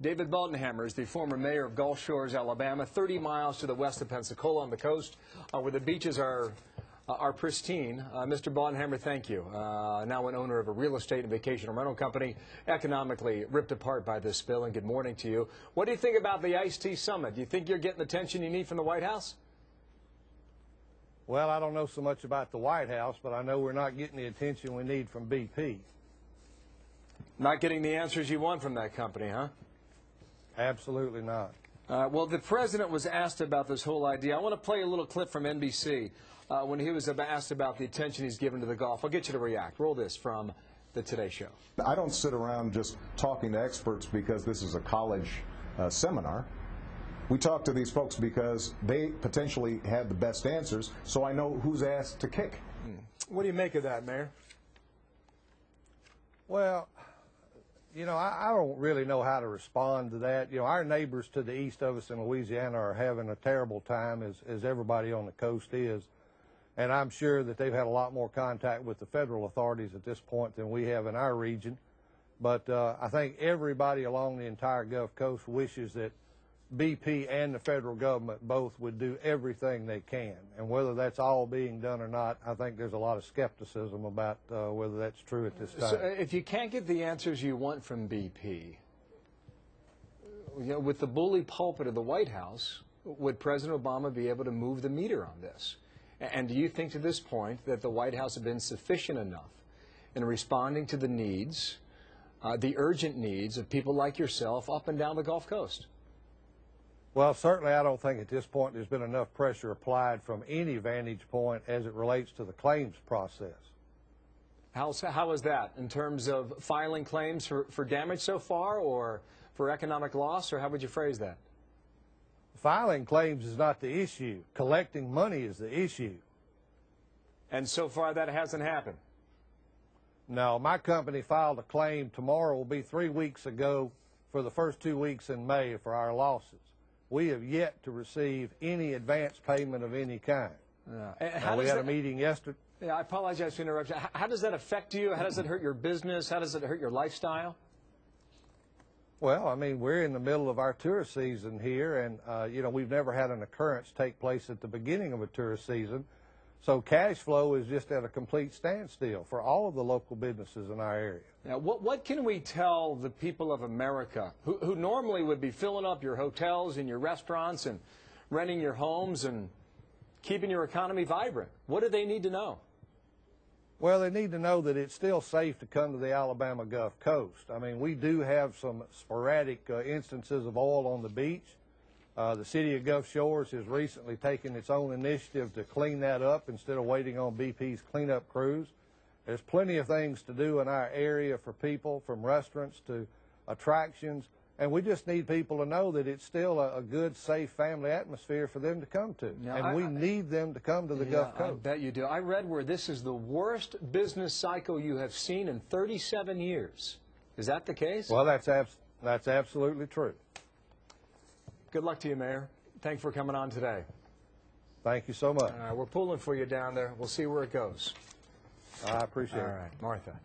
David Bodenhammer is the former mayor of Gulf Shores, Alabama, 30 miles to the west of Pensacola on the coast, where the beaches are pristine. Mr. Bodenhammer, thank you. Now an owner of a real estate and vacation rental company, economically ripped apart by this spill, and good morning to you. What do you think about the Iced Tea Summit? Do you think you're getting the attention you need from the White House? Well, I don't know so much about the White House, but I know we're not getting the attention we need from BP. Not getting the answers you want from that company, huh? Absolutely not. Well, the president was asked about this whole idea. I want to play a little clip from NBC when he was asked about the attention he's given to the Gulf. I'll get you to react. Roll this from the Today Show. I don't sit around just talking to experts because this is a college seminar. We talk to these folks because they potentially have the best answers, so I know who's asked to kick. What do you make of that, Mayor? Well, you know, I don't really know how to respond to that. You know, our neighbors to the east of us in Louisiana are having a terrible time, as everybody on the coast is. And I'm sure that they've had a lot more contact with the federal authorities at this point than we have in our region. But I think everybody along the entire Gulf Coast wishes that BP and the federal government both would do everything they can. And whether that's all being done or not, I think there's a lot of skepticism about whether that's true at this time. So if you can't get the answers you want from BP, you know, with the bully pulpit of the White House, would President Obama be able to move the meter on this? And do you think to this point that the White House has been sufficient enough in responding to the needs, the urgent needs of people like yourself up and down the Gulf Coast? Well, certainly I don't think at this point there's been enough pressure applied from any vantage point as it relates to the claims process. How is that in terms of filing claims for damage so far, or for economic loss, or how would you phrase that? Filing claims is not the issue. Collecting money is the issue. And so far that hasn't happened? No, my company filed a claim. Tomorrow will be 3 weeks ago for the first 2 weeks in May for our losses. We have yet to receive any advance payment of any kind. We had a meeting yesterday. Yeah, I apologize for interrupting. How does that affect you? How does it hurt your business? How does it hurt your lifestyle? Well, I mean, we're in the middle of our tourist season here, and, you know, we've never had an occurrence take place at the beginning of a tourist season. So cash flow is just at a complete standstill for all of the local businesses in our area. Now, what can we tell the people of America who normally would be filling up your hotels and your restaurants and renting your homes and keeping your economy vibrant? What do they need to know? Well, they need to know that it's still safe to come to the Alabama Gulf Coast. I mean, we do have some sporadic instances of oil on the beach. The city of Gulf Shores has recently taken its own initiative to clean that up instead of waiting on BP's cleanup crews. There's plenty of things to do in our area for people, from restaurants to attractions, and we just need people to know that it's still a good, safe family atmosphere for them to come to. Now, and we need them to come to the Gulf Coast. I bet you do. I read where this is the worst business cycle you have seen in 37 years. Is that the case? Well, that's absolutely true. Good luck to you, Mayor. Thanks for coming on today. Thank you so much. We're pulling for you down there. We'll see where it goes. I appreciate it. All right, Martha.